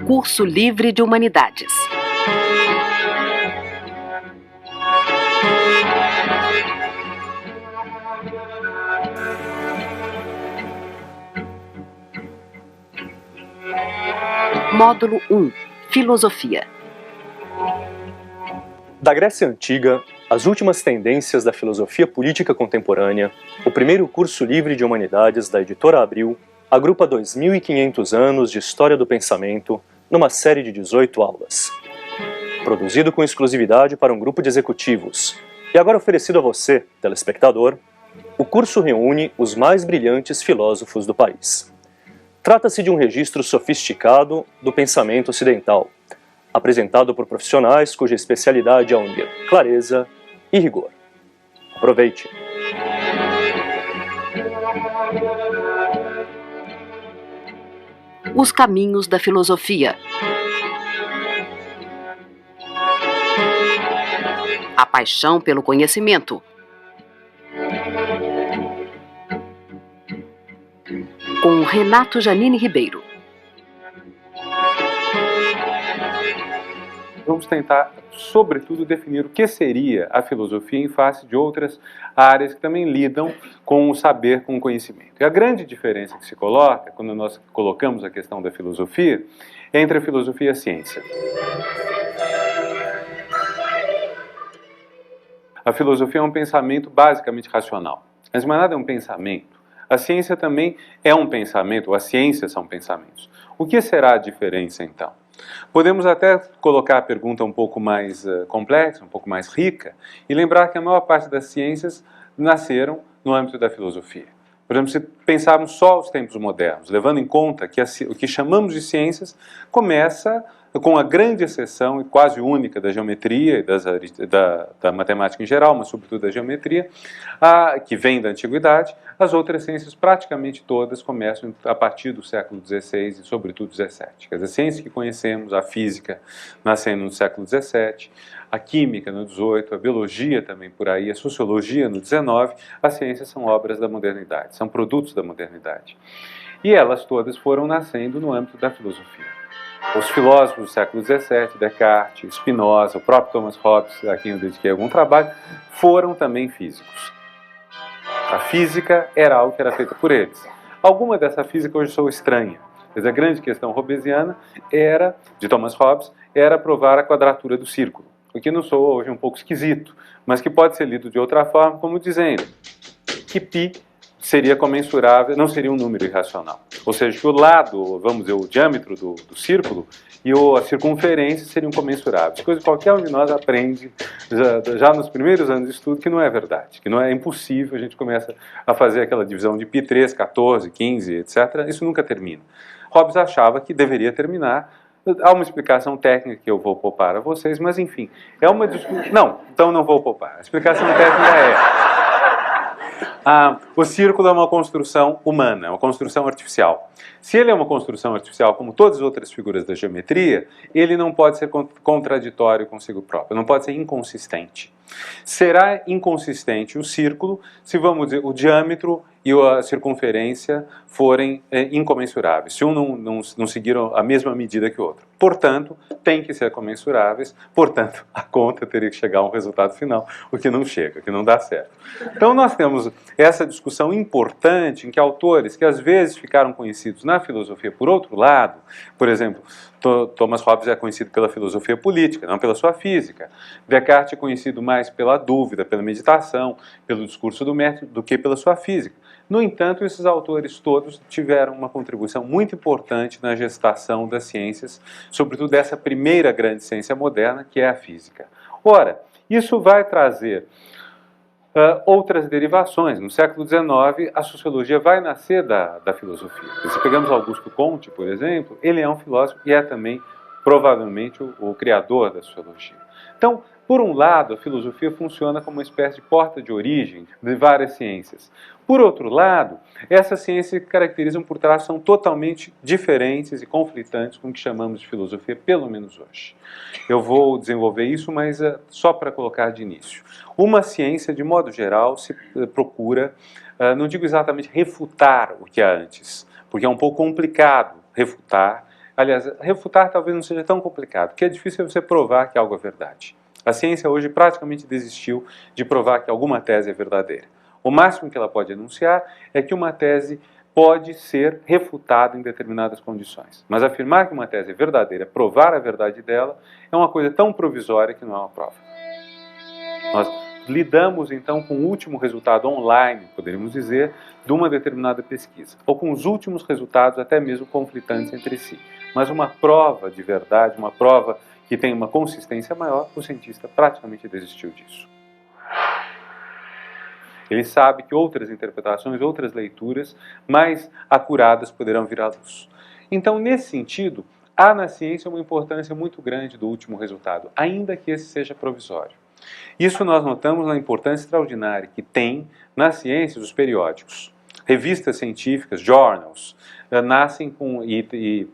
Curso Livre de Humanidades. Módulo 1. Filosofia. Da Grécia Antiga, as últimas tendências da filosofia política contemporânea, o primeiro curso livre de humanidades da editora Abril agrupa 2.500 anos de história do pensamento numa série de 18 aulas. Produzido com exclusividade para um grupo de executivos e agora oferecido a você, telespectador, o curso reúne os mais brilhantes filósofos do país. Trata-se de um registro sofisticado do pensamento ocidental, apresentado por profissionais cuja especialidade é unir clareza e rigor. Aproveite! Os caminhos da filosofia. A paixão pelo conhecimento. Com Renato Janine Ribeiro. Vamos tentar, sobretudo, definir o que seria a filosofia em face de outras áreas que também lidam com o saber, com o conhecimento. E a grande diferença que se coloca, quando nós colocamos a questão da filosofia, é entre a filosofia e a ciência. A filosofia é um pensamento basicamente racional. Mas mais nada é um pensamento. A ciência também é um pensamento, ou as ciências são pensamentos. O que será a diferença, então? Podemos até colocar a pergunta um pouco mais complexa, um pouco mais rica, e lembrar que a maior parte das ciências nasceram no âmbito da filosofia. Por exemplo, se pensarmos só os tempos modernos, levando em conta que o que chamamos de ciências começa com a grande exceção e quase única da geometria e da matemática em geral, mas sobretudo da geometria, que vem da antiguidade. As outras ciências, praticamente todas, começam a partir do século XVI e sobretudo XVII. Quer dizer, as ciências que conhecemos, a física nascendo no século XVII, a química no XVIII, a biologia também por aí, a sociologia no XIX, as ciências são obras da modernidade, são produtos da modernidade. E elas todas foram nascendo no âmbito da filosofia. Os filósofos do século XVII, Descartes, Spinoza, o próprio Thomas Hobbes, a quem eu dediquei algum trabalho, foram também físicos. A física era algo que era feita por eles. Alguma dessa física hoje sou estranha. Mas a grande questão hobbesiana de Thomas Hobbes, era provar a quadratura do círculo. O que não sou hoje um pouco esquisito, mas que pode ser lido de outra forma, como dizendo que π seria comensurável, não seria um número irracional. Ou seja, que o lado, vamos dizer, o diâmetro do círculo e a circunferência seriam comensuráveis. Coisa que qualquer um de nós aprende já nos primeiros anos de estudo que não é verdade, que não é impossível. A gente começa a fazer aquela divisão de π3, 14, 15, etc. Isso nunca termina. Hobbes achava que deveria terminar. Há uma explicação técnica que eu vou poupar a vocês, mas enfim, é uma discussão. Não, então não vou poupar. A explicação técnica é... o círculo é uma construção humana, é uma construção artificial. Se ele é uma construção artificial, como todas as outras figuras da geometria, ele não pode ser contraditório consigo próprio, não pode ser inconsistente. Será inconsistente o círculo se, vamos dizer, o diâmetro e a circunferência forem incomensuráveis, se um não seguir a mesma medida que o outro. Portanto, tem que ser comensuráveis, portanto, a conta teria que chegar a um resultado final, o que não chega, o que não dá certo. Então, nós temos essa discussão importante em que autores que às vezes ficaram conhecidos na filosofia por outro lado, por exemplo, Thomas Hobbes é conhecido pela filosofia política, não pela sua física. Descartes é conhecido mais pela dúvida, pela meditação, pelo discurso do método, do que pela sua física. No entanto, esses autores todos tiveram uma contribuição muito importante na gestação das ciências, sobretudo dessa primeira grande ciência moderna, que é a física. Ora, isso vai trazer outras derivações. No século XIX, a sociologia vai nascer da filosofia. Se pegamos Augusto Comte, por exemplo, ele é um filósofo e é também, provavelmente, o criador da sociologia. Então, por um lado, a filosofia funciona como uma espécie de porta de origem de várias ciências. Por outro lado, essas ciências se caracterizam por traços são totalmente diferentes e conflitantes com o que chamamos de filosofia, pelo menos hoje. Eu vou desenvolver isso, mas só para colocar de início. Uma ciência, de modo geral, se procura, não digo exatamente refutar o que há antes, porque é um pouco complicado refutar Aliás, refutar talvez não seja tão complicado, porque é difícil você provar que algo é verdade. A ciência hoje praticamente desistiu de provar que alguma tese é verdadeira. O máximo que ela pode enunciar é que uma tese pode ser refutada em determinadas condições. Mas afirmar que uma tese é verdadeira, provar a verdade dela, é uma coisa tão provisória que não é uma prova. Nós lidamos então com o último resultado online, poderíamos dizer, de uma determinada pesquisa, ou com os últimos resultados até mesmo conflitantes entre si. Mas uma prova de verdade, uma prova que tem uma consistência maior, o cientista praticamente desistiu disso. Ele sabe que outras interpretações, outras leituras mais acuradas poderão vir à luz. Então, nesse sentido, há na ciência uma importância muito grande do último resultado, ainda que esse seja provisório. Isso nós notamos na importância extraordinária que tem na ciência os periódicos. Revistas científicas, journals, nascem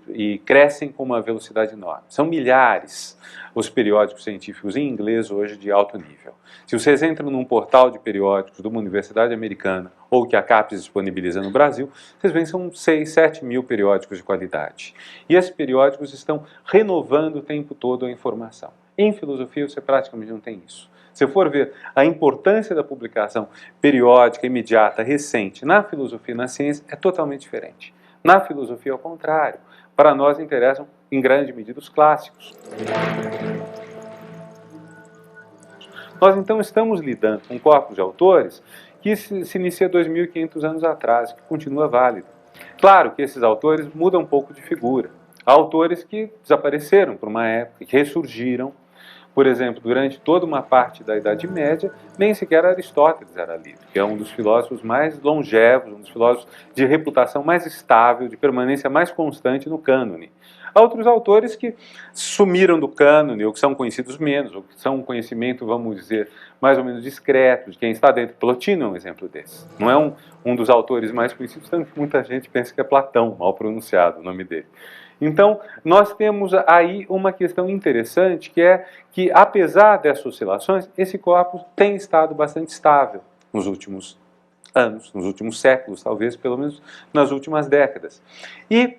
e crescem com uma velocidade enorme. São milhares os periódicos científicos em inglês hoje de alto nível. Se vocês entram num portal de periódicos de uma universidade americana ou que a CAPES disponibiliza no Brasil, vocês veem que são 6, 7 mil periódicos de qualidade. E esses periódicos estão renovando o tempo todo a informação. Em filosofia você praticamente não tem isso. Se for ver a importância da publicação periódica, imediata, recente na filosofia e na ciência, é totalmente diferente. Na filosofia, ao contrário. Para nós interessam, em grande medida, os clássicos. Nós, então, estamos lidando com um corpus de autores que se inicia 2.500 anos atrás, que continua válido. Claro que esses autores mudam um pouco de figura. Há autores que desapareceram por uma época, que ressurgiram. Por exemplo, durante toda uma parte da Idade Média, nem sequer Aristóteles era lido, que é um dos filósofos mais longevos, um dos filósofos de reputação mais estável, de permanência mais constante no cânone. Há outros autores que sumiram do cânone, ou que são conhecidos menos, ou que são um conhecimento, vamos dizer, mais ou menos discreto, de quem está dentro. Plotino é um exemplo desse. Não é um dos autores mais conhecidos, tanto que muita gente pensa que é Platão, mal pronunciado o nome dele. Então, nós temos aí uma questão interessante, que é que, apesar dessas oscilações, esse corpus tem estado bastante estável nos últimos anos, nos últimos séculos, talvez, pelo menos nas últimas décadas. E,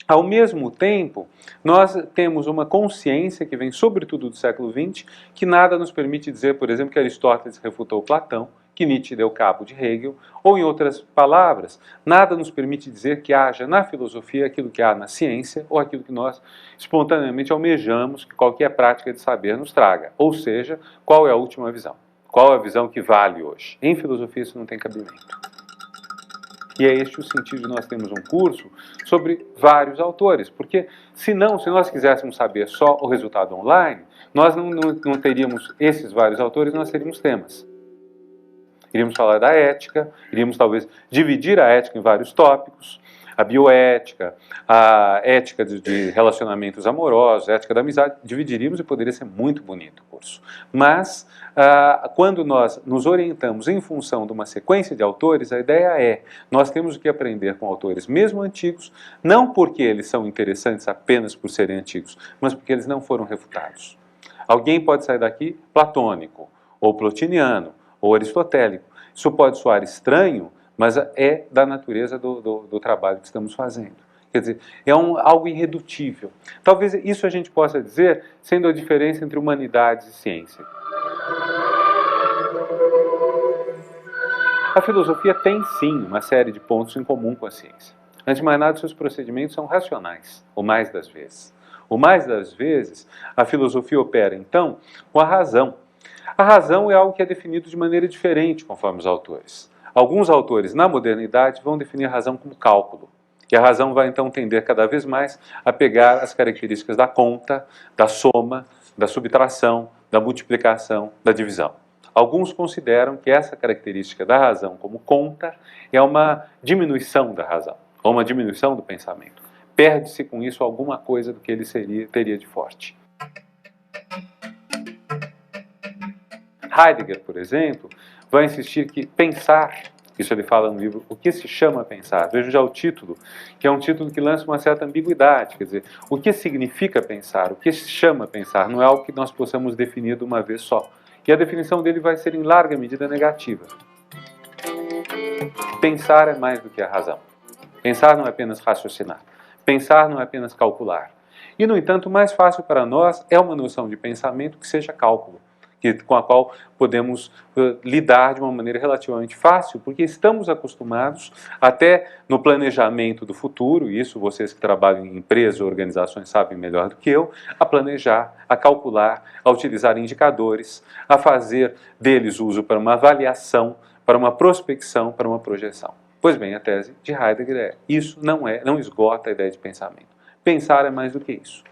ao mesmo tempo, nós temos uma consciência que vem sobretudo do século XX, que nada nos permite dizer, por exemplo, que Aristóteles refutou Platão, que Nietzsche deu cabo de Hegel, ou em outras palavras, nada nos permite dizer que haja na filosofia aquilo que há na ciência, ou aquilo que nós espontaneamente almejamos que qualquer prática de saber nos traga. Ou seja, qual é a última visão? Qual é a visão que vale hoje? Em filosofia isso não tem cabimento. E é este o sentido de nós termos um curso sobre vários autores, porque se nós quiséssemos saber só o resultado online, nós não teríamos esses vários autores, nós teríamos temas. Iríamos falar da ética, iríamos talvez dividir a ética em vários tópicos, a bioética, a ética de relacionamentos amorosos, a ética da amizade, dividiríamos e poderia ser muito bonito o curso. Mas, quando nós nos orientamos em função de uma sequência de autores, a ideia é, nós temos que aprender com autores mesmo antigos, não porque eles são interessantes apenas por serem antigos, mas porque eles não foram refutados. Alguém pode sair daqui platônico, ou plotiniano, ou aristotélico. Isso pode soar estranho, mas é da natureza do trabalho que estamos fazendo. Quer dizer, é algo irredutível. Talvez isso a gente possa dizer sendo a diferença entre humanidades e ciência. A filosofia tem, sim, uma série de pontos em comum com a ciência. Antes de mais nada, seus procedimentos são racionais, o mais das vezes. O mais das vezes, a filosofia opera, então, com a razão. A razão é algo que é definido de maneira diferente conforme os autores. Alguns autores, na modernidade, vão definir a razão como cálculo. E a razão vai, então, tender cada vez mais a pegar as características da conta, da soma, da subtração, da multiplicação, da divisão. Alguns consideram que essa característica da razão como conta é uma diminuição da razão, ou uma diminuição do pensamento. Perde-se com isso alguma coisa do que ele teria de forte. Heidegger, por exemplo, vai insistir que pensar, isso ele fala no livro, o que se chama pensar? Veja já o título, que é um título que lança uma certa ambiguidade, quer dizer, o que significa pensar, o que se chama pensar, não é algo que nós possamos definir de uma vez só. E a definição dele vai ser em larga medida negativa. Pensar é mais do que a razão. Pensar não é apenas raciocinar. Pensar não é apenas calcular. E, no entanto, o mais fácil para nós é uma noção de pensamento que seja cálculo, com a qual podemos lidar de uma maneira relativamente fácil, porque estamos acostumados, até no planejamento do futuro, e isso vocês que trabalham em empresas ou organizações sabem melhor do que eu, a planejar, a calcular, a utilizar indicadores, a fazer deles uso para uma avaliação, para uma prospecção, para uma projeção. Pois bem, a tese de Heidegger é: isso não esgota a ideia de pensamento. Pensar é mais do que isso.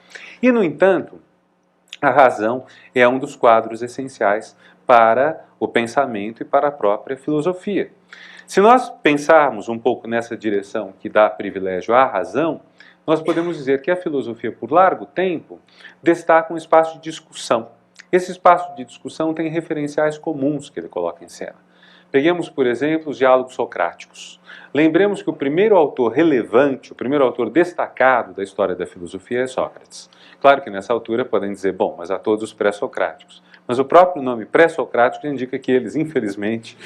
E, no entanto, a razão é um dos quadros essenciais para o pensamento e para a própria filosofia. Se nós pensarmos um pouco nessa direção que dá privilégio à razão, nós podemos dizer que a filosofia, por largo tempo, destaca um espaço de discussão. Esse espaço de discussão tem referenciais comuns que ele coloca em cena. Peguemos, por exemplo, os diálogos socráticos. Lembremos que o primeiro autor relevante, o primeiro autor destacado da história da filosofia é Sócrates. Claro que nessa altura podem dizer, bom, mas há todos os pré-socráticos. Mas o próprio nome pré-socrático indica que eles, infelizmente,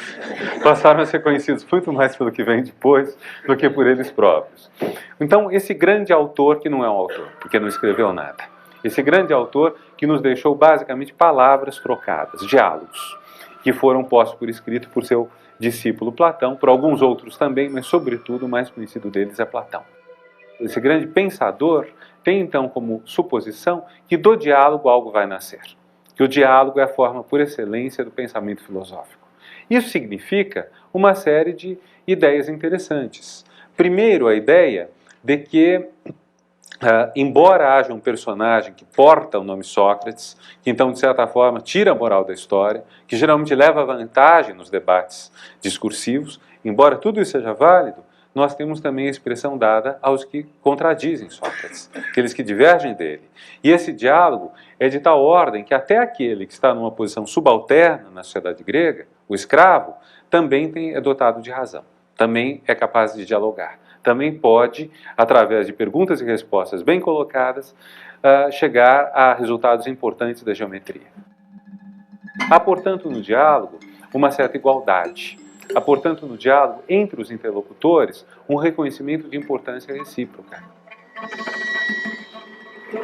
passaram a ser conhecidos muito mais pelo que vem depois do que por eles próprios. Então, esse grande autor, que não é um autor, porque não escreveu nada, esse grande autor que nos deixou basicamente palavras trocadas, diálogos, que foram postos por escrito por seu discípulo Platão, por alguns outros também, mas sobretudo o mais conhecido deles é Platão. Esse grande pensador tem então como suposição que do diálogo algo vai nascer, que o diálogo é a forma por excelência do pensamento filosófico. Isso significa uma série de ideias interessantes. Primeiro, a ideia de que embora haja um personagem que porta o nome Sócrates, que então, de certa forma, tira a moral da história, que geralmente leva vantagem nos debates discursivos, embora tudo isso seja válido, nós temos também a expressão dada aos que contradizem Sócrates, aqueles que divergem dele. E esse diálogo é de tal ordem que até aquele que está numa posição subalterna na sociedade grega, o escravo, também é dotado de razão, também é capaz de dialogar. Também pode, através de perguntas e respostas bem colocadas, chegar a resultados importantes da geometria. Há, portanto, no diálogo uma certa igualdade. Há, portanto, no diálogo entre os interlocutores um reconhecimento de importância recíproca.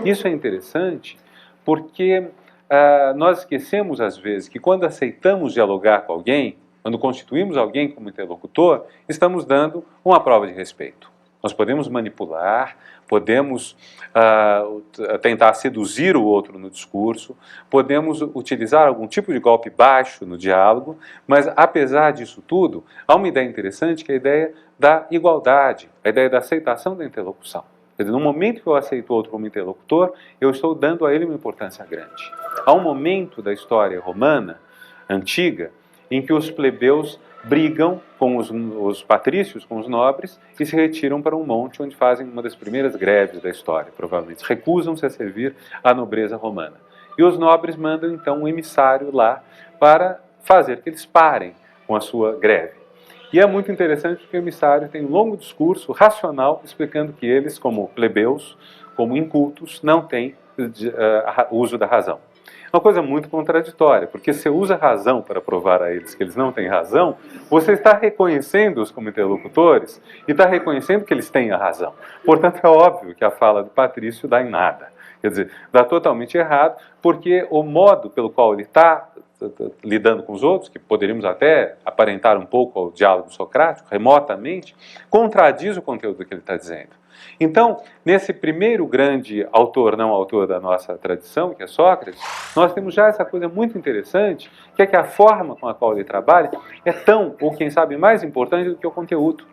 Isso é interessante porque nós esquecemos, às vezes, que quando aceitamos dialogar com alguém, quando constituímos alguém como interlocutor, estamos dando uma prova de respeito. Nós podemos manipular, podemos tentar seduzir o outro no discurso, podemos utilizar algum tipo de golpe baixo no diálogo, mas apesar disso tudo, há uma ideia interessante que é a ideia da igualdade, a ideia da aceitação da interlocução. Quer dizer, no momento que eu aceito o outro como interlocutor, eu estou dando a ele uma importância grande. Há um momento da história romana, antiga, em que os plebeus brigam com os patrícios, com os nobres, e se retiram para um monte onde fazem uma das primeiras greves da história, provavelmente. Recusam-se a servir à nobreza romana. E os nobres mandam, então, um emissário lá para fazer que eles parem com a sua greve. E é muito interessante porque o emissário tem um longo discurso racional explicando que eles, como plebeus, como incultos, não têm uso da razão. Uma coisa muito contraditória, porque se você usa a razão para provar a eles que eles não têm razão, você está reconhecendo-os como interlocutores e está reconhecendo que eles têm a razão. Portanto, é óbvio que a fala do Patrício dá em nada. Quer dizer, dá totalmente errado, porque o modo pelo qual ele está lidando com os outros, que poderíamos até aparentar um pouco ao diálogo socrático, remotamente, contradiz o conteúdo que ele está dizendo. Então, nesse primeiro grande autor, não autor da nossa tradição, que é Sócrates, nós temos já essa coisa muito interessante, que é que a forma com a qual ele trabalha é tão, ou quem sabe mais importante do que o conteúdo.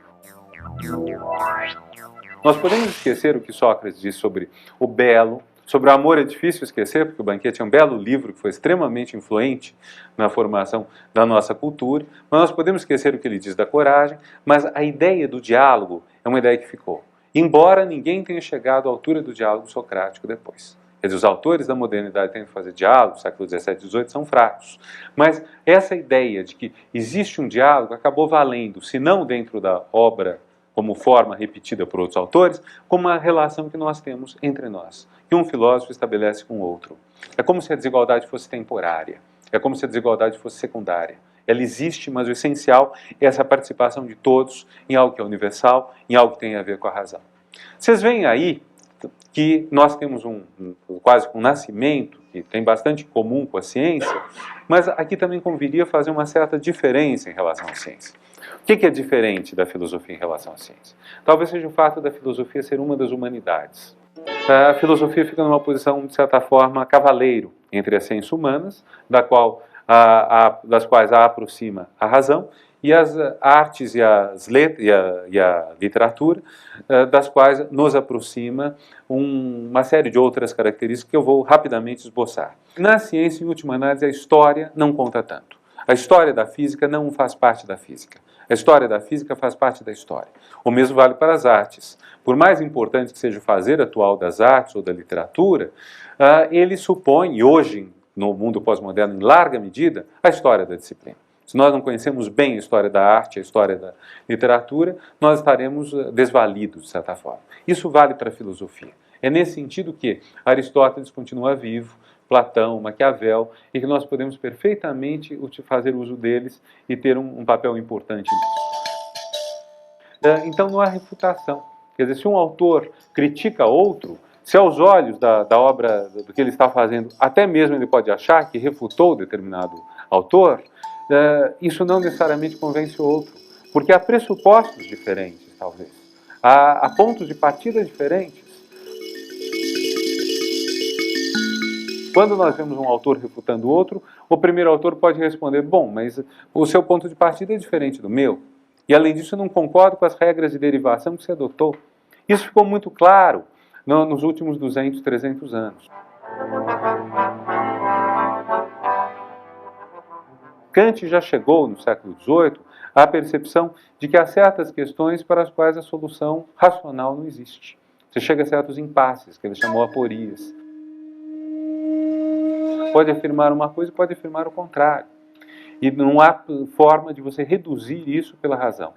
Nós podemos esquecer o que Sócrates diz sobre o belo, sobre o amor é difícil esquecer, porque o Banquete é um belo livro que foi extremamente influente na formação da nossa cultura, mas nós podemos esquecer o que ele diz da coragem, mas a ideia do diálogo é uma ideia que ficou. Embora ninguém tenha chegado à altura do diálogo socrático depois. Quer dizer, os autores da modernidade tentam fazer diálogo, século XVII e XVIII, são fracos. Mas essa ideia de que existe um diálogo acabou valendo, se não dentro da obra como forma repetida por outros autores, como uma relação que nós temos entre nós, que um filósofo estabelece com o outro. É como se a desigualdade fosse temporária, é como se a desigualdade fosse secundária. Ela existe, mas o essencial é essa participação de todos em algo que é universal, em algo que tem a ver com a razão. Vocês veem aí que nós temos quase um nascimento que tem bastante em comum com a ciência, mas aqui também conviria fazer uma certa diferença em relação à ciência. O que é diferente da filosofia em relação à ciência? Talvez seja o fato da filosofia ser uma das humanidades. A filosofia fica numa posição, de certa forma, cavaleiro entre as ciências humanas, das quais a aproxima a razão, e as artes e a literatura, das quais nos aproxima uma série de outras características que eu vou rapidamente esboçar. Na ciência, em última análise, a história não conta tanto. A história da física não faz parte da física. A história da física faz parte da história. O mesmo vale para as artes. Por mais importante que seja o fazer atual das artes ou da literatura, ele supõe, e hoje, no mundo pós-moderno, em larga medida, a história da disciplina. Se nós não conhecemos bem a história da arte, a história da literatura, nós estaremos desvalidos, de certa forma. Isso vale para a filosofia. É nesse sentido que Aristóteles continua vivo, Platão, Maquiavel, e que nós podemos perfeitamente fazer uso deles e ter um papel importante nisso. Então não há refutação. Quer dizer, se um autor critica outro, se aos olhos da obra, do que ele está fazendo, até mesmo ele pode achar que refutou determinado autor, isso não necessariamente convence o outro, porque há pressupostos diferentes, talvez. Há pontos de partida diferentes. Quando nós vemos um autor refutando o outro, o primeiro autor pode responder, bom, mas o seu ponto de partida é diferente do meu. E, além disso, eu não concordo com as regras de derivação que você adotou. Isso ficou muito claro nos últimos 200, 300 anos. Kant já chegou, no século XVIII, à percepção de que há certas questões para as quais a solução racional não existe. Você chega a certos impasses, que ele chamou aporias. Pode afirmar uma coisa e pode afirmar o contrário. E não há forma de você reduzir isso pela razão.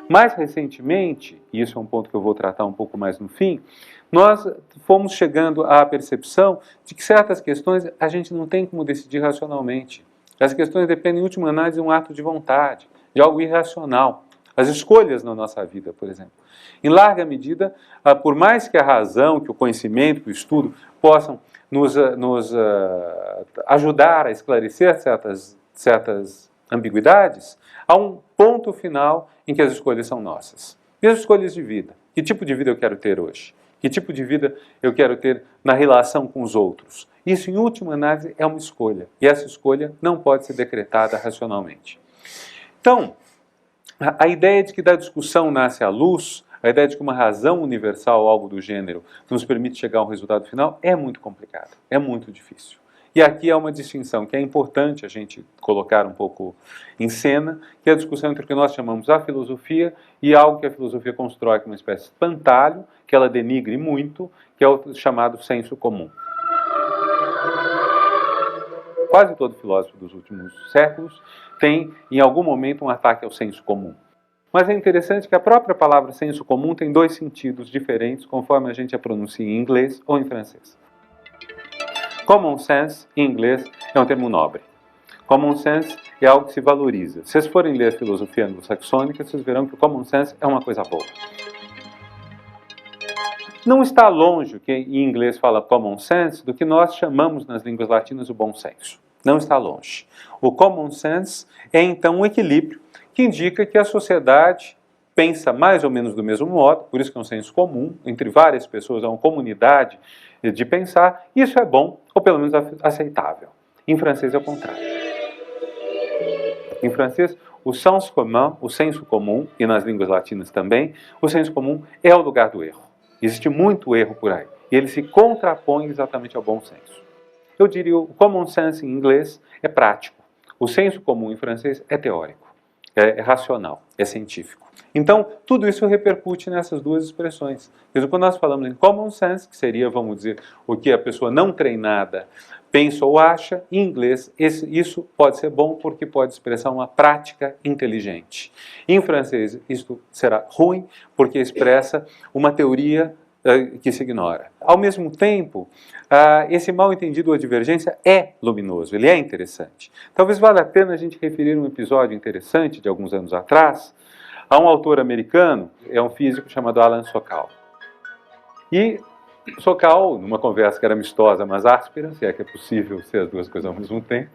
Mais recentemente, e isso é um ponto que eu vou tratar um pouco mais no fim, nós fomos chegando à percepção de que certas questões a gente não tem como decidir racionalmente. As questões dependem, em última análise, de um ato de vontade, de algo irracional. As escolhas na nossa vida, por exemplo. Em larga medida, por mais que a razão, que o conhecimento, que o estudo possam nos ajudar a esclarecer certas ambiguidades, há um ponto final em que as escolhas são nossas. E as escolhas de vida? Que tipo de vida eu quero ter hoje? Que tipo de vida eu quero ter na relação com os outros? Isso, em última análise, é uma escolha. E essa escolha não pode ser decretada racionalmente. Então, a ideia de que da discussão nasce a luz, a ideia de que uma razão universal, algo do gênero, nos permite chegar a um resultado final, é muito complicada, é muito difícil. E aqui há uma distinção que é importante a gente colocar um pouco em cena, que é a discussão entre o que nós chamamos a filosofia e algo que a filosofia constrói como uma espécie de espantalho, que ela denigre muito, que é o chamado senso comum. Quase todo filósofo dos últimos séculos tem, em algum momento, um ataque ao senso comum. Mas é interessante que a própria palavra senso comum tem dois sentidos diferentes, conforme a gente a pronuncia em inglês ou em francês. Common sense, em inglês, é um termo nobre. Common sense é algo que se valoriza. Se vocês forem ler a filosofia anglo-saxônica, vocês verão que o common sense é uma coisa boa. Não está longe, que em inglês fala common sense, do que nós chamamos nas línguas latinas o bom senso. Não está longe. O common sense é, então, um equilíbrio que indica que a sociedade pensa mais ou menos do mesmo modo, por isso que é um senso comum, entre várias pessoas, é uma comunidade de pensar, e isso é bom, ou pelo menos aceitável. Em francês é o contrário. Em francês, o sens commun, o senso comum, e nas línguas latinas também, o senso comum é o lugar do erro. Existe muito erro por aí, e ele se contrapõe exatamente ao bom senso. Eu diria, o common sense em inglês é prático, o senso comum em francês é teórico. É racional, é científico. Então, tudo isso repercute nessas duas expressões. Quando nós falamos em common sense, que seria, vamos dizer, o que a pessoa não treinada pensa ou acha, em inglês, isso pode ser bom porque pode expressar uma prática inteligente. Em francês, isto será ruim porque expressa uma teoria que se ignora. Ao mesmo tempo, esse mal-entendido ou divergência é luminoso, ele é interessante. Talvez valha a pena a gente referir um episódio interessante de alguns anos atrás, Há um autor americano, é um físico chamado Alan Sokal. E Sokal, numa conversa que era amistosa, mas áspera, se é que é possível ser as duas coisas ao mesmo tempo,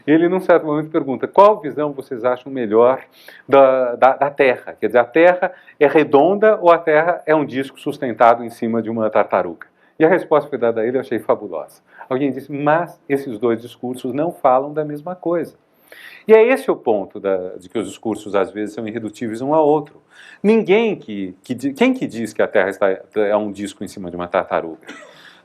ele, num certo momento, pergunta: qual visão vocês acham melhor da Terra? Quer dizer, a Terra é redonda ou a Terra é um disco sustentado em cima de uma tartaruga? E a resposta que foi dada a ele eu achei fabulosa. Alguém disse: mas esses dois discursos não falam da mesma coisa. E é esse o ponto de que os discursos às vezes são irredutíveis um ao outro. Quem que diz que a Terra é um disco em cima de uma tartaruga?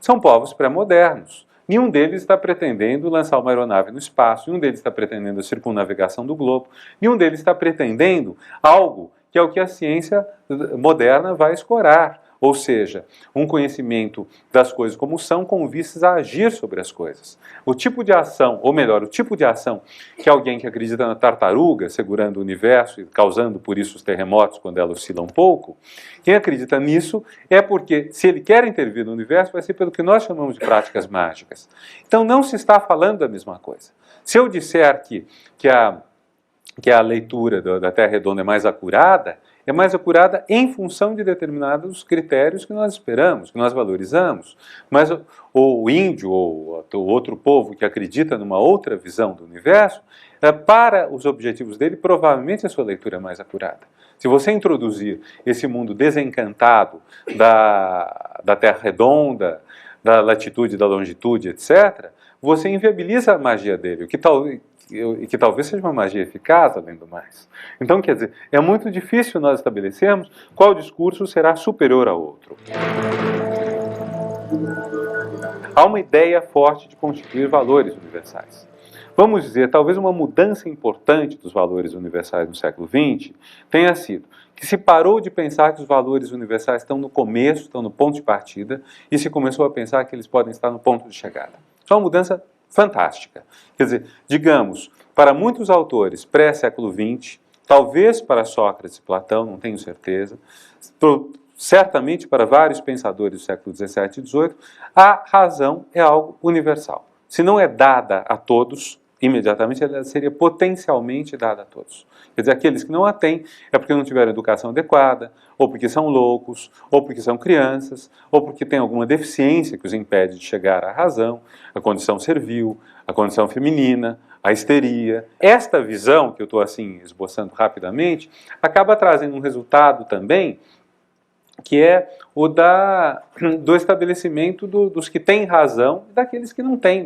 São povos pré-modernos. Nenhum deles está pretendendo lançar uma aeronave no espaço, nenhum deles está pretendendo a circunnavegação do globo, nenhum deles está pretendendo algo que é o que a ciência moderna vai escorar. Ou seja, um conhecimento das coisas como são com vistas a agir sobre as coisas. O tipo de ação, ou melhor, o tipo de ação que alguém que acredita na tartaruga, segurando o universo e causando por isso os terremotos quando ela oscila um pouco, quem acredita nisso é porque, se ele quer intervir no universo, vai ser pelo que nós chamamos de práticas mágicas. Então não se está falando da mesma coisa. Se eu disser que a leitura da Terra redonda é mais acurada em função de determinados critérios que nós esperamos, que nós valorizamos. Mas o índio ou o outro povo que acredita numa outra visão do universo, para os objetivos dele, provavelmente a sua leitura é mais acurada. Se você introduzir esse mundo desencantado da Terra redonda, da latitude, da longitude, etc., você inviabiliza a magia dele, e que talvez seja uma magia eficaz, além do mais. Então, quer dizer, é muito difícil nós estabelecermos qual discurso será superior ao outro. Há uma ideia forte de constituir valores universais. Vamos dizer, talvez uma mudança importante dos valores universais no século XX tenha sido que se parou de pensar que os valores universais estão no começo, estão no ponto de partida, e se começou a pensar que eles podem estar no ponto de chegada. Isso é uma mudança fantástica. Quer dizer, digamos, para muitos autores pré-século XX, talvez para Sócrates e Platão, não tenho certeza, certamente para vários pensadores do século XVII e XVIII, a razão é algo universal. Se não é dada a todos, imediatamente ela seria potencialmente dada a todos. Quer dizer, aqueles que não a têm é porque não tiveram educação adequada, ou porque são loucos, ou porque são crianças, ou porque têm alguma deficiência que os impede de chegar à razão, a condição servil, a condição feminina, a histeria. Esta visão, que eu estou assim esboçando rapidamente, acaba trazendo um resultado também, que é o do estabelecimento dos que têm razão e daqueles que não têm,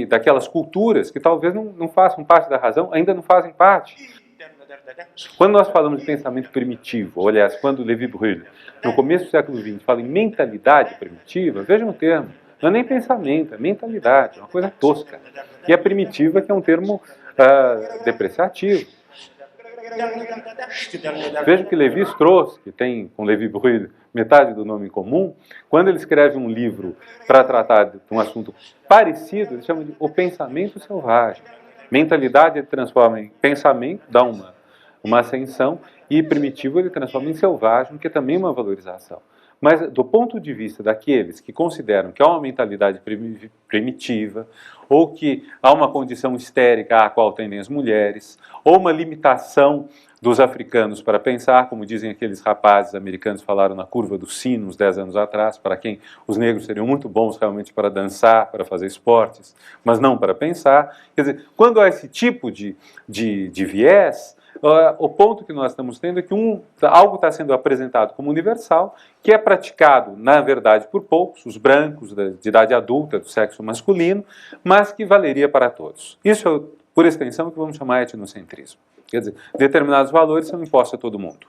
daquelas culturas que talvez não façam parte da razão, ainda não fazem parte. Quando nós falamos de pensamento primitivo, ou, aliás, quando Lévi-Brühl, no começo do século XX, fala em mentalidade primitiva, vejam o termo, não é nem pensamento, é mentalidade, é uma coisa tosca. E a primitiva, que é um termo depreciativo. Veja que Lévi-Strauss, que tem com Lévi-Brühl metade do nome em comum, quando ele escreve um livro para tratar de um assunto parecido, ele chama de O Pensamento Selvagem. Mentalidade ele transforma em pensamento, dá uma ascensão, e primitivo ele transforma em selvagem, que é também uma valorização. Mas do ponto de vista daqueles que consideram que há uma mentalidade primitiva, ou que há uma condição histérica à qual tendem as mulheres, ou uma limitação dos africanos para pensar, como dizem aqueles rapazes americanos que falaram na curva do sino uns 10 anos atrás, para quem os negros seriam muito bons realmente para dançar, para fazer esportes, mas não para pensar. Quer dizer, quando há esse tipo de viés, o ponto que nós estamos tendo é que algo está sendo apresentado como universal, que é praticado, na verdade, por poucos, os brancos de idade adulta, do sexo masculino, mas que valeria para todos. Isso é, por extensão, que vamos chamar de etnocentrismo. Quer dizer, determinados valores são impostos a todo mundo.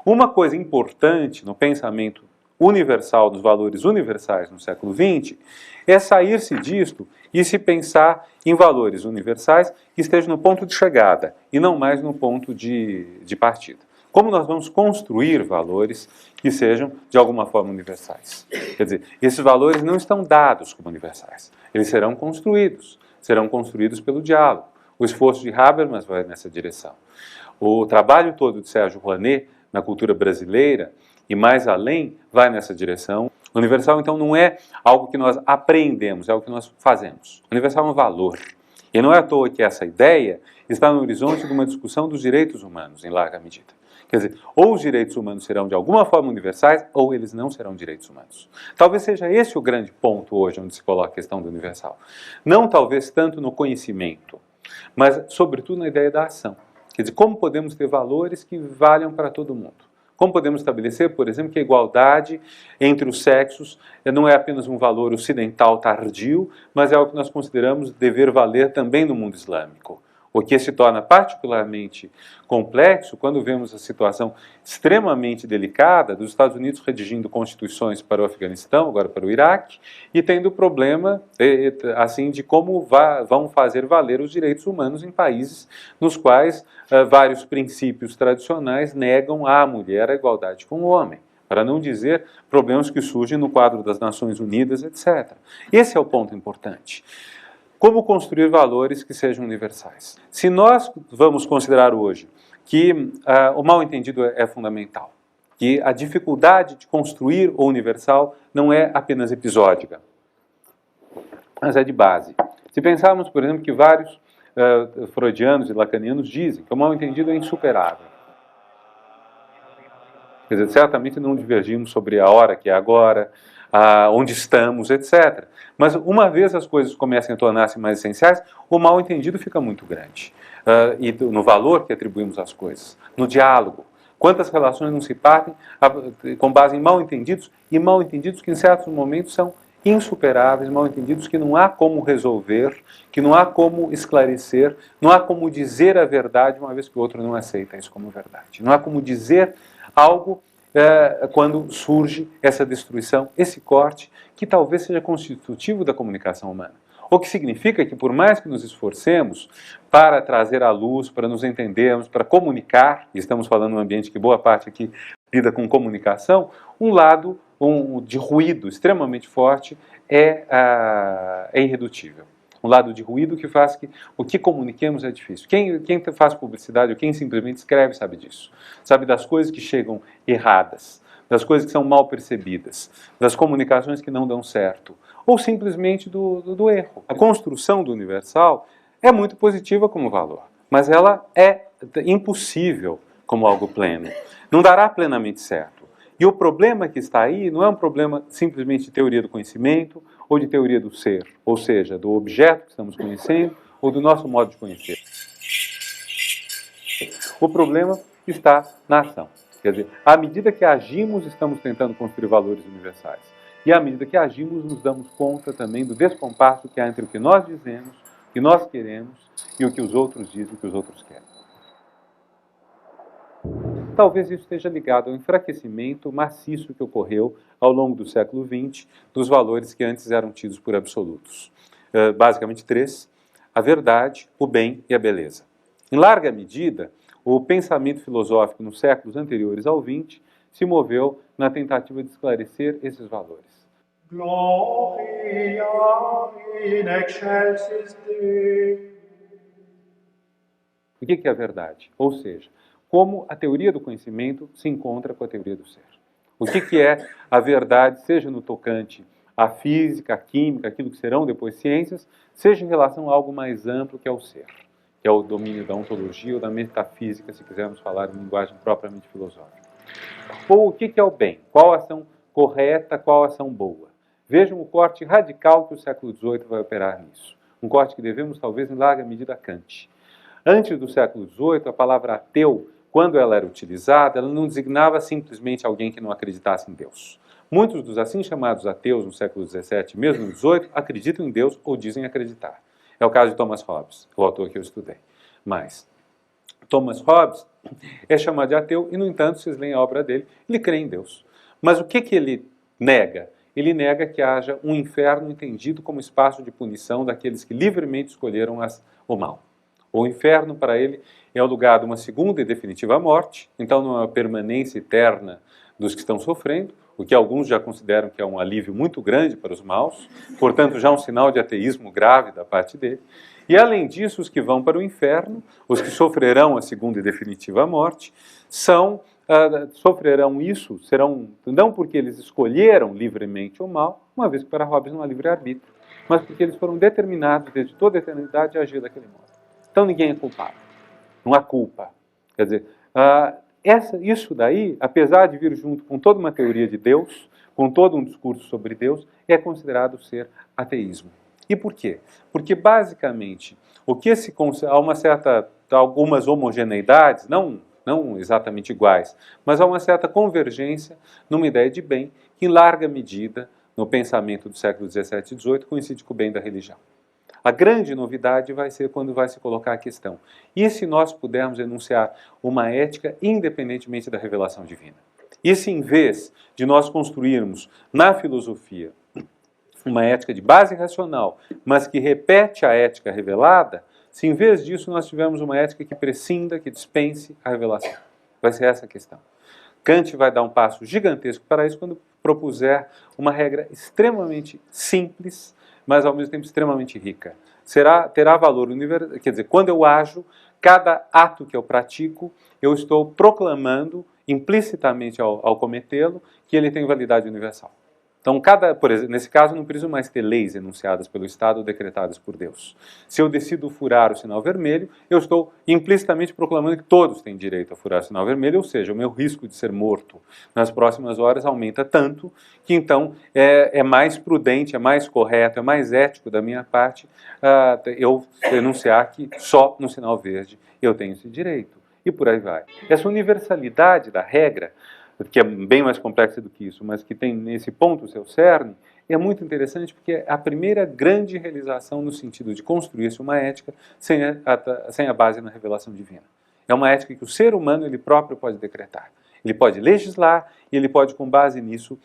Uma coisa importante no pensamento universal, dos valores universais no século XX, é sair-se disto e se pensar em valores universais que estejam no ponto de chegada e não mais no ponto de partida. Como nós vamos construir valores que sejam, de alguma forma, universais? Quer dizer, esses valores não estão dados como universais. Eles serão construídos pelo diálogo. O esforço de Habermas vai nessa direção. O trabalho todo de Sérgio Rouanet na cultura brasileira e mais além vai nessa direção. O universal, então, não é algo que nós aprendemos, é algo que nós fazemos. O universal é um valor. E não é à toa que essa ideia está no horizonte de uma discussão dos direitos humanos, em larga medida. Quer dizer, ou os direitos humanos serão de alguma forma universais, ou eles não serão direitos humanos. Talvez seja esse o grande ponto hoje onde se coloca a questão do universal. Não talvez tanto no conhecimento, mas sobretudo na ideia da ação. Quer dizer, como podemos ter valores que valham para todo mundo? Como podemos estabelecer, por exemplo, que a igualdade entre os sexos não é apenas um valor ocidental tardio, mas é algo que nós consideramos dever valer também no mundo islâmico. O que se torna particularmente complexo quando vemos a situação extremamente delicada dos Estados Unidos redigindo constituições para o Afeganistão, agora para o Iraque, e tendo o problema assim, de como vão fazer valer os direitos humanos em países nos quais vários princípios tradicionais negam à mulher a igualdade com o homem. Para não dizer problemas que surgem no quadro das Nações Unidas, etc. Esse é o ponto importante. Como construir valores que sejam universais? Se nós vamos considerar hoje que o mal-entendido é fundamental, que a dificuldade de construir o universal não é apenas episódica, mas é de base. Se pensarmos, por exemplo, que vários freudianos e lacanianos dizem que o mal-entendido é insuperável. Quer dizer, certamente não divergimos sobre a hora que é agora, onde estamos, etc. Mas uma vez as coisas começam a tornar-se mais essenciais, o mal-entendido fica muito grande. E no valor que atribuímos às coisas, no diálogo. Quantas relações não se partem com base em mal-entendidos, e mal-entendidos que em certos momentos são insuperáveis, mal-entendidos que não há como resolver, que não há como esclarecer, não há como dizer a verdade, uma vez que o outro não aceita isso como verdade. Não há como dizer algo quando surge essa destruição, esse corte, que talvez seja constitutivo da comunicação humana. O que significa que, por mais que nos esforcemos para trazer à luz, para nos entendermos, para comunicar, e estamos falando num ambiente que boa parte aqui lida com comunicação, um lado de ruído extremamente forte é irredutível. Um lado de ruído que faz que o que comuniquemos é difícil. Quem faz publicidade ou quem simplesmente escreve sabe disso. Sabe das coisas que chegam erradas, das coisas que são mal percebidas, das comunicações que não dão certo, ou simplesmente do erro. A construção do universal é muito positiva como valor, mas ela é impossível como algo pleno. Não dará plenamente certo. E o problema que está aí não é um problema simplesmente de teoria do conhecimento ou de teoria do ser, ou seja, do objeto que estamos conhecendo ou do nosso modo de conhecer. O problema está na ação. Quer dizer, à medida que agimos, estamos tentando construir valores universais. E à medida que agimos, nos damos conta também do descompasso que há entre o que nós dizemos, o que nós queremos e o que os outros dizem, o que os outros querem. Talvez isso esteja ligado ao enfraquecimento maciço que ocorreu ao longo do século XX dos valores que antes eram tidos por absolutos. Basicamente três: a verdade, o bem e a beleza. Em larga medida, o pensamento filosófico nos séculos anteriores ao XX se moveu na tentativa de esclarecer esses valores. Gloria in excelsis Deo. O que é a verdade? Ou seja, como a teoria do conhecimento se encontra com a teoria do ser. O que é a verdade, seja no tocante à física, à química, aquilo que serão depois ciências, seja em relação a algo mais amplo que é o ser, que é o domínio da ontologia ou da metafísica, se quisermos falar em linguagem propriamente filosófica. Ou o que é o bem? Qual a ação correta, qual a ação boa? Vejam o corte radical que o século XVIII vai operar nisso. Um corte que devemos, talvez, em larga medida, a Kant. Antes do século XVIII, a palavra ateu, quando ela era utilizada, ela não designava simplesmente alguém que não acreditasse em Deus. Muitos dos assim chamados ateus no século XVII, mesmo no XVIII, acreditam em Deus ou dizem acreditar. É o caso de Thomas Hobbes, o autor que eu estudei. Mas Thomas Hobbes é chamado de ateu e, no entanto, vocês leem a obra dele, ele crê em Deus. Mas o que ele nega? Ele nega que haja um inferno entendido como espaço de punição daqueles que livremente escolheram o mal. O inferno, para ele, é o lugar de uma segunda e definitiva morte, então não é uma permanência eterna dos que estão sofrendo, o que alguns já consideram que é um alívio muito grande para os maus, portanto já um sinal de ateísmo grave da parte dele. E além disso, os que vão para o inferno, os que sofrerão a segunda e definitiva morte, sofrerão isso, serão não porque eles escolheram livremente o mal, uma vez que para Hobbes não há livre-arbítrio. mas porque eles foram determinados desde toda a eternidade a agir daquele modo. Então ninguém é culpado. Não há culpa. Quer dizer, isso daí, apesar de vir junto com toda uma teoria de Deus, com todo um discurso sobre Deus, é considerado ser ateísmo. E por quê? Porque, basicamente, há algumas homogeneidades, não exatamente iguais, mas há uma certa convergência numa ideia de bem que, em larga medida, no pensamento do século XVII e XVIII, coincide com o bem da religião. A grande novidade vai ser quando vai se colocar a questão: e se nós pudermos enunciar uma ética independentemente da revelação divina? E se, em vez de nós construirmos na filosofia uma ética de base racional, mas que repete a ética revelada, se em vez disso nós tivermos uma ética que prescinda, que dispense a revelação? Vai ser essa a questão. Kant vai dar um passo gigantesco para isso quando propuser uma regra extremamente simples, mas ao mesmo tempo extremamente rica. Terá valor universal, quer dizer, quando eu ajo, cada ato que eu pratico, eu estou proclamando implicitamente ao cometê-lo que ele tem validade universal. Então, por exemplo, nesse caso, não preciso mais ter leis enunciadas pelo Estado ou decretadas por Deus. Se eu decido furar o sinal vermelho, eu estou implicitamente proclamando que todos têm direito a furar o sinal vermelho, ou seja, o meu risco de ser morto nas próximas horas aumenta tanto que, então, é mais prudente, é mais correto, é mais ético da minha parte eu enunciar que só no sinal verde eu tenho esse direito. E por aí vai. Essa universalidade da regra, que é bem mais complexa do que isso, mas que tem nesse ponto o seu cerne, é muito interessante porque é a primeira grande realização no sentido de construir-se uma ética sem a base na revelação divina. É uma ética que o ser humano ele próprio pode decretar. Ele pode legislar e ele pode, com base nisso,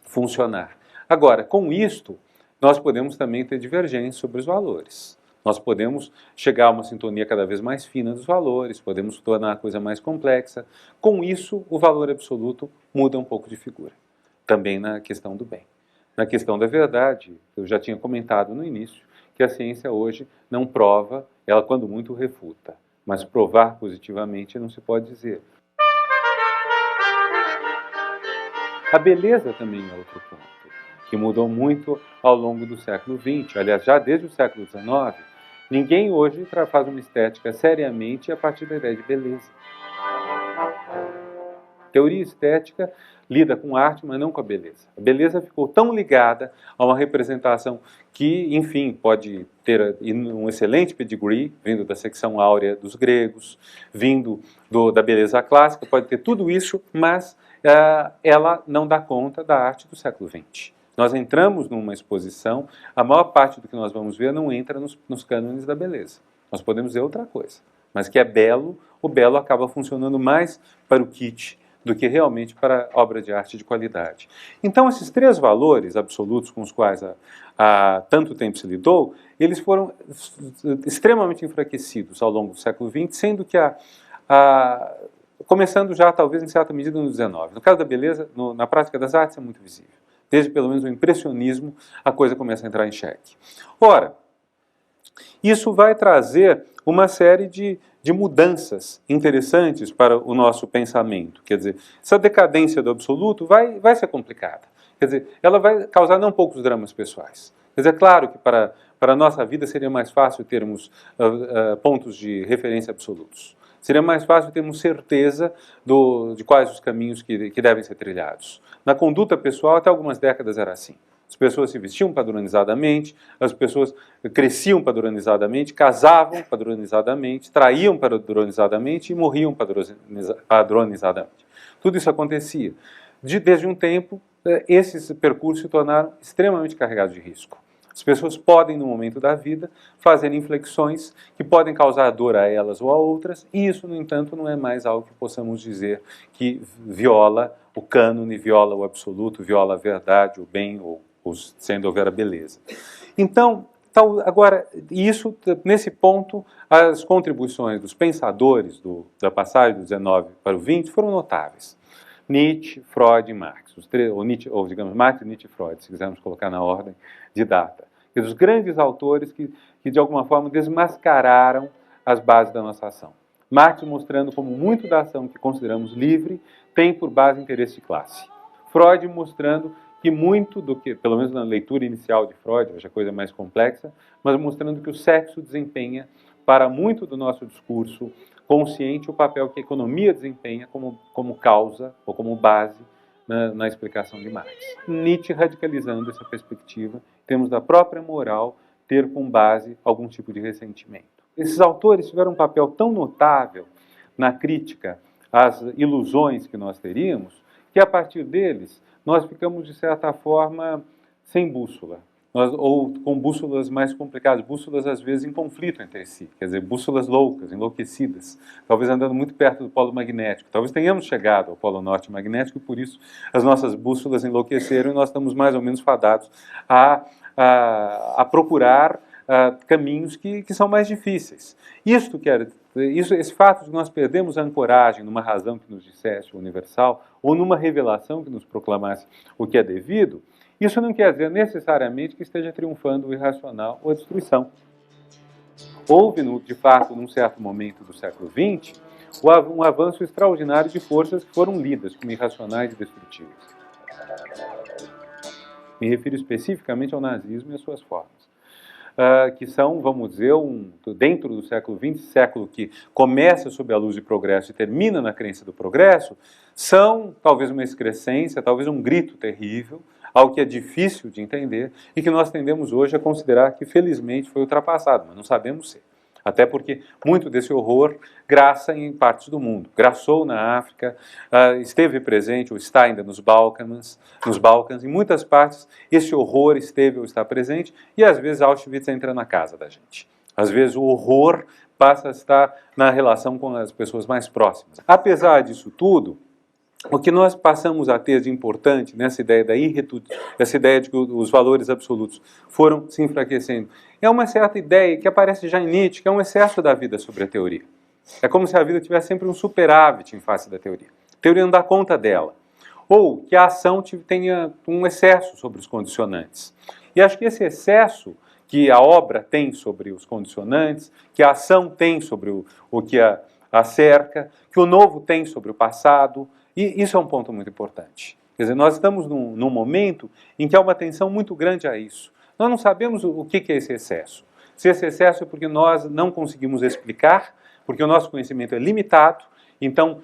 funcionar. Agora, com isto, nós podemos também ter divergências sobre os valores. Nós podemos chegar a uma sintonia cada vez mais fina dos valores, podemos tornar a coisa mais complexa. Com isso, o valor absoluto muda um pouco de figura. Também na questão do bem. Na questão da verdade, eu já tinha comentado no início que a ciência hoje não prova, ela quando muito refuta. Mas provar positivamente não se pode dizer. A beleza também é outro ponto, que mudou muito ao longo do século XX. Aliás, já desde o século XIX, ninguém hoje faz uma estética seriamente a partir da ideia de beleza. Teoria estética lida com arte, mas não com a beleza. A beleza ficou tão ligada a uma representação que, enfim, pode ter um excelente pedigree, vindo da secção áurea dos gregos, vindo da beleza clássica, pode ter tudo isso, mas ela não dá conta da arte do século XX. Nós entramos numa exposição, a maior parte do que nós vamos ver não entra nos cânones da beleza. Nós podemos ver outra coisa, mas que é belo, o belo acaba funcionando mais para o kitsch do que realmente para obra de arte de qualidade. Então, esses três valores absolutos com os quais há tanto tempo se lidou, eles foram extremamente enfraquecidos ao longo do século XX, sendo que começando já, talvez, em certa medida, no XIX. No caso da beleza, na prática das artes, é muito visível. Desde, pelo menos, o impressionismo, a coisa começa a entrar em xeque. Ora, isso vai trazer uma série de mudanças interessantes para o nosso pensamento. Quer dizer, essa decadência do absoluto vai ser complicada. Quer dizer, ela vai causar não poucos dramas pessoais. Quer dizer, é claro que para a nossa vida seria mais fácil termos pontos de referência absolutos. Seria mais fácil termos certeza de quais os caminhos que devem ser trilhados. Na conduta pessoal, até algumas décadas era assim. As pessoas se vestiam padronizadamente, as pessoas cresciam padronizadamente, casavam padronizadamente, traíam padronizadamente e morriam padronizadamente. Tudo isso acontecia. Desde um tempo, esses percursos se tornaram extremamente carregados de risco. As pessoas podem, no momento da vida, fazer inflexões que podem causar dor a elas ou a outras, e isso, no entanto, não é mais algo que possamos dizer que viola o cânone, viola o absoluto, viola a verdade, o bem, ou sendo houver a beleza. Então, agora, nesse ponto, as contribuições dos pensadores da passagem do 19 para o 20 foram notáveis. Nietzsche, Freud e Marx. Ou digamos, Marx, Nietzsche e Freud, se quisermos colocar na ordem de data. Os grandes autores que, de alguma forma, desmascararam as bases da nossa ação. Marx mostrando como muito da ação que consideramos livre tem por base interesse de classe. Freud mostrando que muito do que, pelo menos na leitura inicial de Freud, hoje a coisa é mais complexa, mas mostrando que o sexo desempenha, para muito do nosso discurso consciente, o papel que a economia desempenha como causa ou como base na explicação de Marx. Nietzsche radicalizando essa perspectiva, em termos da própria moral ter como base algum tipo de ressentimento. Esses autores tiveram um papel tão notável na crítica às ilusões que nós teríamos, que a partir deles nós ficamos, de certa forma, sem bússola. Ou com bússolas mais complicadas, bússolas às vezes em conflito entre si, quer dizer, bússolas loucas, enlouquecidas, talvez andando muito perto do polo magnético, talvez tenhamos chegado ao polo norte magnético e por isso as nossas bússolas enlouqueceram e nós estamos mais ou menos fadados a procurar caminhos que são mais difíceis. Esse fato de nós perdemos a ancoragem numa razão que nos dissesse o universal ou numa revelação que nos proclamasse o que é devido, isso não quer dizer necessariamente que esteja triunfando o irracional ou a destruição. Houve, de fato, num certo momento do século XX, um avanço extraordinário de forças que foram lidas como irracionais e destrutivas. Me refiro especificamente ao nazismo e às suas formas. Que são, vamos dizer, dentro do século XX, século que começa sob a luz do progresso e termina na crença do progresso, são talvez uma excrescência, talvez um grito terrível, algo que é difícil de entender e que nós tendemos hoje a considerar que felizmente foi ultrapassado, mas não sabemos ser. Até porque muito desse horror graça em partes do mundo. Graçou na África, esteve presente ou está ainda nos Balcãs, em muitas partes esse horror esteve ou está presente e às vezes Auschwitz entra na casa da gente. Às vezes o horror passa a estar na relação com as pessoas mais próximas. Apesar disso tudo, o que nós passamos a ter de importante nessa ideia essa ideia de que os valores absolutos foram se enfraquecendo, é uma certa ideia que aparece já em Nietzsche, que é um excesso da vida sobre a teoria. É como se a vida tivesse sempre um superávit em face da teoria. A teoria não dá conta dela. Ou que a ação tenha um excesso sobre os condicionantes. E acho que esse excesso que a obra tem sobre os condicionantes, que a ação tem sobre o que a cerca, que o novo tem sobre o passado, e isso é um ponto muito importante. Quer dizer, nós estamos num momento em que há uma tensão muito grande a isso. Nós não sabemos o que é esse excesso. Se esse excesso é porque nós não conseguimos explicar, porque o nosso conhecimento é limitado, então,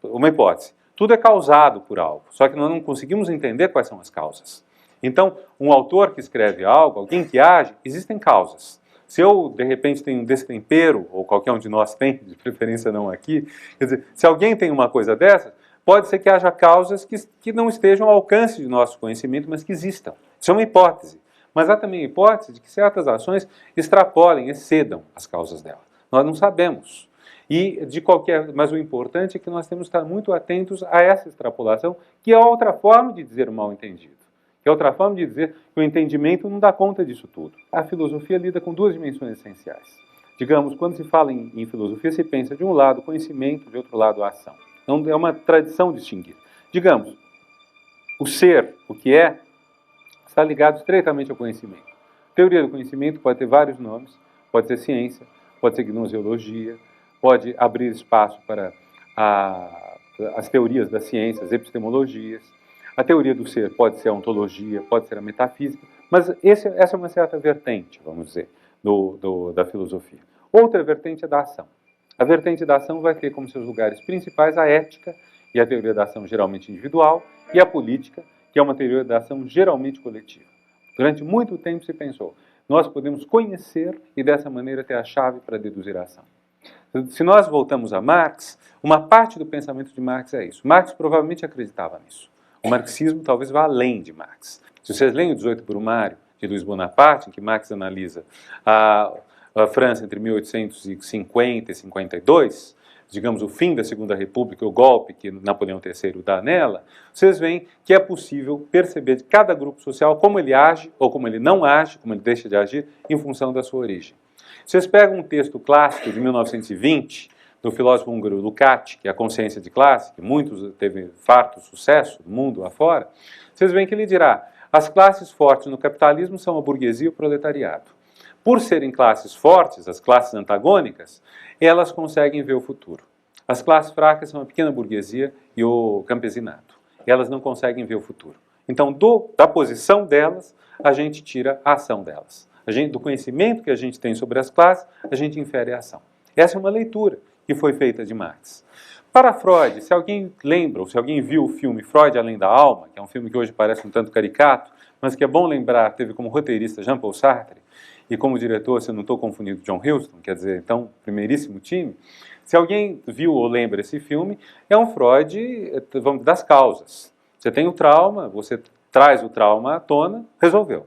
uma hipótese, tudo é causado por algo, só que nós não conseguimos entender quais são as causas. Então, um autor que escreve algo, alguém que age, existem causas. Se eu, de repente, tenho um destempero, ou qualquer um de nós tem, de preferência não aqui, quer dizer, se alguém tem uma coisa dessa, pode ser que haja causas que não estejam ao alcance de nosso conhecimento, mas que existam. Isso é uma hipótese. Mas há também a hipótese de que certas ações extrapolem, excedam as causas dela. Nós não sabemos. Mas o importante é que nós temos que estar muito atentos a essa extrapolação, que é outra forma de dizer o mal entendido. Que é outra forma de dizer que o entendimento não dá conta disso tudo. A filosofia lida com duas dimensões essenciais. Digamos, quando se fala em filosofia, se pensa de um lado o conhecimento, de outro lado a ação. Então é uma tradição distinguir. Digamos, o ser, o que é, está ligado estreitamente ao conhecimento. A teoria do conhecimento pode ter vários nomes, pode ser ciência, pode ser gnoseologia, pode abrir espaço para as teorias das ciências, epistemologias. A teoria do ser pode ser a ontologia, pode ser a metafísica, mas essa é uma certa vertente, vamos dizer, da filosofia. Outra vertente é da ação. A vertente da ação vai ter como seus lugares principais a ética, e a teoria da ação geralmente individual, e a política, que é uma teoria da ação geralmente coletiva. Durante muito tempo se pensou, nós podemos conhecer e dessa maneira ter a chave para deduzir a ação. Se nós voltamos a Marx, uma parte do pensamento de Marx é isso. Marx provavelmente acreditava nisso. O marxismo talvez vá além de Marx. Se vocês leem o 18 Brumário, de Luiz Bonaparte, em que Marx analisa a França entre 1850 e 52, digamos, o fim da Segunda República, o golpe que Napoleão III dá nela, vocês veem que é possível perceber de cada grupo social como ele age ou como ele não age, como ele deixa de agir, em função da sua origem. Vocês pegam um texto clássico de 1920, do filósofo húngaro Lukács, que é a consciência de classe, que muitos teve farto sucesso no mundo afora, vocês veem que ele dirá, as classes fortes no capitalismo são a burguesia e o proletariado. Por serem classes fortes, as classes antagônicas, elas conseguem ver o futuro. As classes fracas são a pequena burguesia e o campesinato. Elas não conseguem ver o futuro. Então, da posição delas, a gente tira a ação delas. Do conhecimento que a gente tem sobre as classes, a gente infere a ação. Essa é uma leitura que foi feita de Marx. Para Freud, se alguém lembra, ou se alguém viu o filme Freud Além da Alma, que é um filme que hoje parece um tanto caricato, mas que é bom lembrar, teve como roteirista Jean-Paul Sartre, e como diretor, se eu não estou confundindo, John Huston, quer dizer, então, primeiríssimo time. Se alguém viu ou lembra esse filme, é um Freud, vamos, das causas. Você tem o trauma, você traz o trauma à tona, resolveu.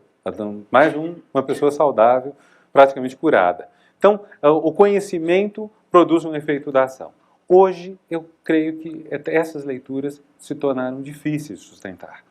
Mais uma pessoa saudável, praticamente curada. Então, o conhecimento produz um efeito da ação. Hoje, eu creio que essas leituras se tornaram difíceis de sustentar.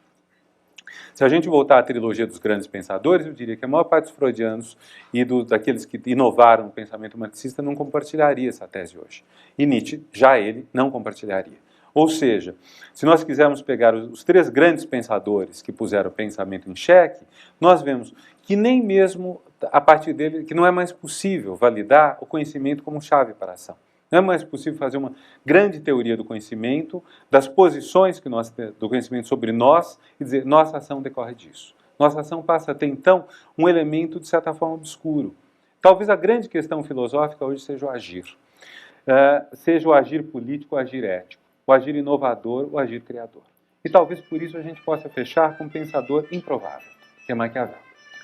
Se a gente voltar à trilogia dos grandes pensadores, eu diria que a maior parte dos freudianos e daqueles que inovaram o pensamento marxista não compartilharia essa tese hoje. E Nietzsche, já ele, não compartilharia. Ou seja, se nós quisermos pegar os três grandes pensadores que puseram o pensamento em xeque, nós vemos que nem mesmo a partir dele, que não é mais possível validar o conhecimento como chave para a ação. Não é mais possível fazer uma grande teoria do conhecimento, das posições do conhecimento sobre nós, e dizer, nossa ação decorre disso. Nossa ação passa a ter, então, um elemento, de certa forma, obscuro. Talvez a grande questão filosófica hoje seja o agir. Seja o agir político, o agir ético, o agir inovador, o agir criador. E talvez por isso a gente possa fechar com um pensador improvável, que é Maquiavel,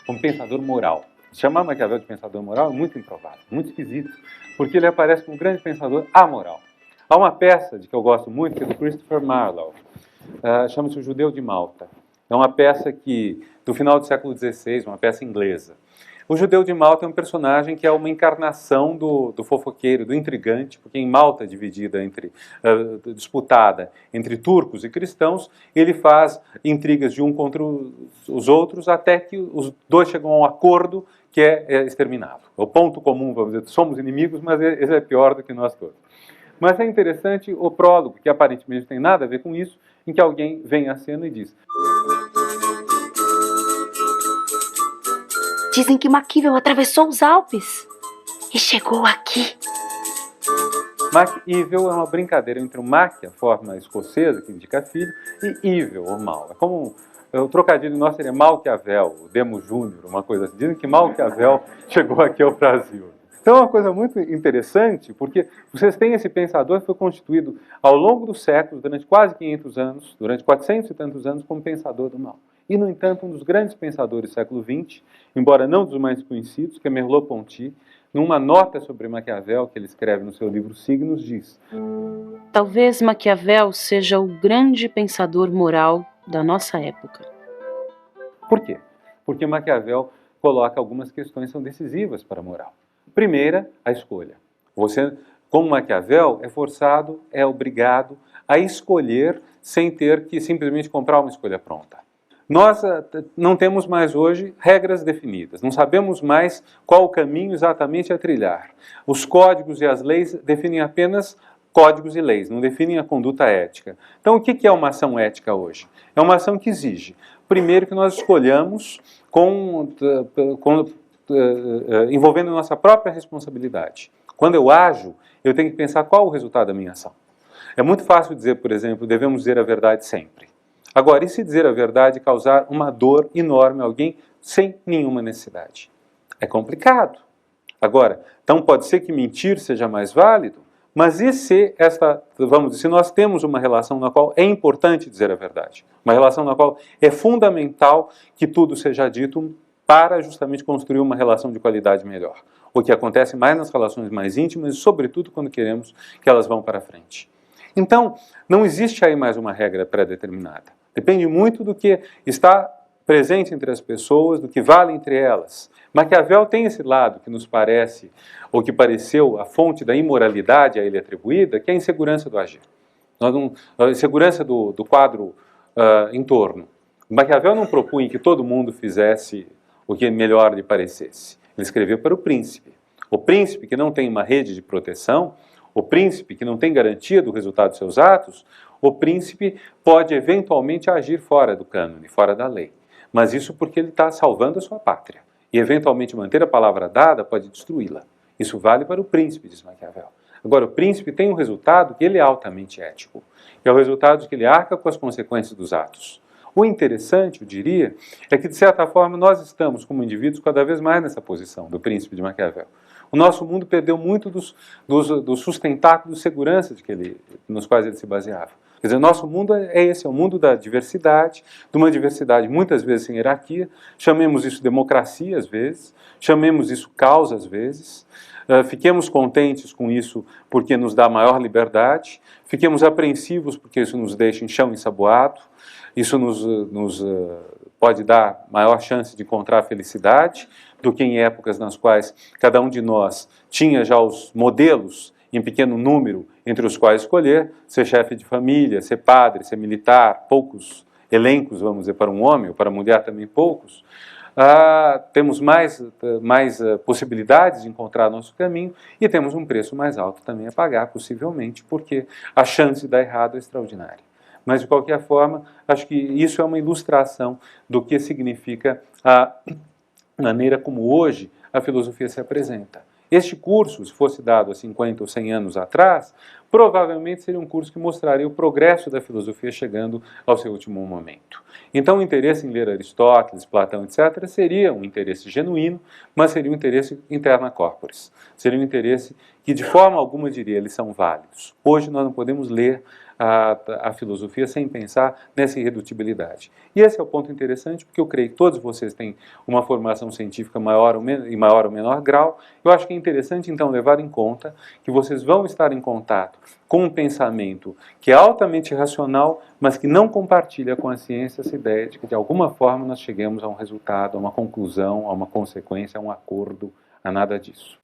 um pensador moral. Chamar Maquiavel de pensador moral é muito improvável, muito esquisito, porque ele aparece como um grande pensador amoral. Há uma peça que eu gosto muito, que é do Christopher Marlowe, chama-se O Judeu de Malta. É uma peça do final do século XVI, uma peça inglesa. O Judeu de Malta é um personagem que é uma encarnação do fofoqueiro, do intrigante, porque em Malta, dividida disputada entre turcos e cristãos, ele faz intrigas de um contra os outros até que os dois chegam a um acordo que é exterminá-lo. O ponto comum, vamos dizer, somos inimigos, mas esse é pior do que nós todos. Mas é interessante o prólogo, que aparentemente não tem nada a ver com isso, em que alguém vem à cena e diz: dizem que Maquiavel atravessou os Alpes e chegou aqui. Maquiavel é uma brincadeira entre o Mac, a forma escocesa que indica filho, e evil, ou mal. É como o trocadilho nosso seria Malquiavel, o Demo Júnior, uma coisa assim. Dizem que Malquiavel chegou aqui ao Brasil. Então é uma coisa muito interessante, porque vocês têm esse pensador que foi constituído ao longo dos séculos, durante quase 500 anos, durante 400 e tantos anos, como pensador do mal. E, no entanto, um dos grandes pensadores do século XX, embora não dos mais conhecidos, que é Merleau-Ponty, numa nota sobre Maquiavel, que ele escreve no seu livro Signos, diz: talvez Maquiavel seja o grande pensador moral da nossa época. Por quê? Porque Maquiavel coloca algumas questões que são decisivas para a moral. Primeira, a escolha. Você, como Maquiavel, é forçado, é obrigado a escolher sem ter que simplesmente comprar uma escolha pronta. Nós não temos mais hoje regras definidas, não sabemos mais qual o caminho exatamente a trilhar. Os códigos e as leis definem apenas códigos e leis, não definem a conduta ética. Então, o que é uma ação ética hoje? É uma ação que exige, primeiro, que nós escolhamos envolvendo nossa própria responsabilidade. Quando eu ajo, eu tenho que pensar qual o resultado da minha ação. É muito fácil dizer, por exemplo, devemos dizer a verdade sempre. Agora, e se dizer a verdade causar uma dor enorme a alguém sem nenhuma necessidade? É complicado. Agora, então pode ser que mentir seja mais válido, mas e se se nós temos uma relação na qual é importante dizer a verdade, uma relação na qual é fundamental que tudo seja dito para justamente construir uma relação de qualidade melhor, o que acontece mais nas relações mais íntimas e, sobretudo, quando queremos que elas vão para frente. Então, não existe aí mais uma regra pré-determinada. Depende muito do que está presente entre as pessoas, do que vale entre elas. Maquiavel tem esse lado que nos parece, ou que pareceu a fonte da imoralidade a ele atribuída, que é a insegurança do agir. A insegurança do quadro em torno. Maquiavel não propunha que todo mundo fizesse o que melhor lhe parecesse. Ele escreveu para o príncipe. O príncipe que não tem uma rede de proteção, o príncipe que não tem garantia do resultado dos seus atos, o príncipe pode eventualmente agir fora do cânone, fora da lei. Mas isso porque ele está salvando a sua pátria. E eventualmente manter a palavra dada pode destruí-la. Isso vale para o príncipe, diz Maquiavel. Agora, o príncipe tem um resultado que ele é altamente ético. É o resultado de que ele arca com as consequências dos atos. O interessante, eu diria, é que, de certa forma, nós estamos, como indivíduos, cada vez mais nessa posição do príncipe de Maquiavel. O nosso mundo perdeu muito dos sustentáculos de segurança nos quais ele se baseava. Quer dizer, o nosso mundo é esse, é o mundo da diversidade, de uma diversidade muitas vezes sem hierarquia, chamemos isso democracia às vezes, chamemos isso caos às vezes, fiquemos contentes com isso porque nos dá maior liberdade, fiquemos apreensivos porque isso nos deixa em chão ensaboado, isso nos pode dar maior chance de encontrar felicidade do que em épocas nas quais cada um de nós tinha já os modelos em pequeno número entre os quais escolher, ser chefe de família, ser padre, ser militar, poucos elencos, vamos dizer, para um homem, ou para a mulher também poucos, temos mais possibilidades de encontrar nosso caminho e temos um preço mais alto também a pagar, possivelmente, porque a chance de dar errado é extraordinária. Mas, de qualquer forma, acho que isso é uma ilustração do que significa a maneira como hoje a filosofia se apresenta. Este curso, se fosse dado há 50 ou 100 anos atrás, provavelmente seria um curso que mostraria o progresso da filosofia chegando ao seu último momento. Então, o interesse em ler Aristóteles, Platão, etc., seria um interesse genuíno, mas seria um interesse interna corporis. Seria um interesse que, de forma alguma, diria, eles são válidos. Hoje nós não podemos ler a filosofia sem pensar nessa irredutibilidade. E esse é o ponto interessante, porque eu creio que todos vocês têm uma formação científica em maior ou menor grau. Eu acho que é interessante, então, levar em conta que vocês vão estar em contato com um pensamento que é altamente racional, mas que não compartilha com a ciência essa ideia de que, de alguma forma, nós cheguemos a um resultado, a uma conclusão, a uma consequência, a um acordo, a nada disso.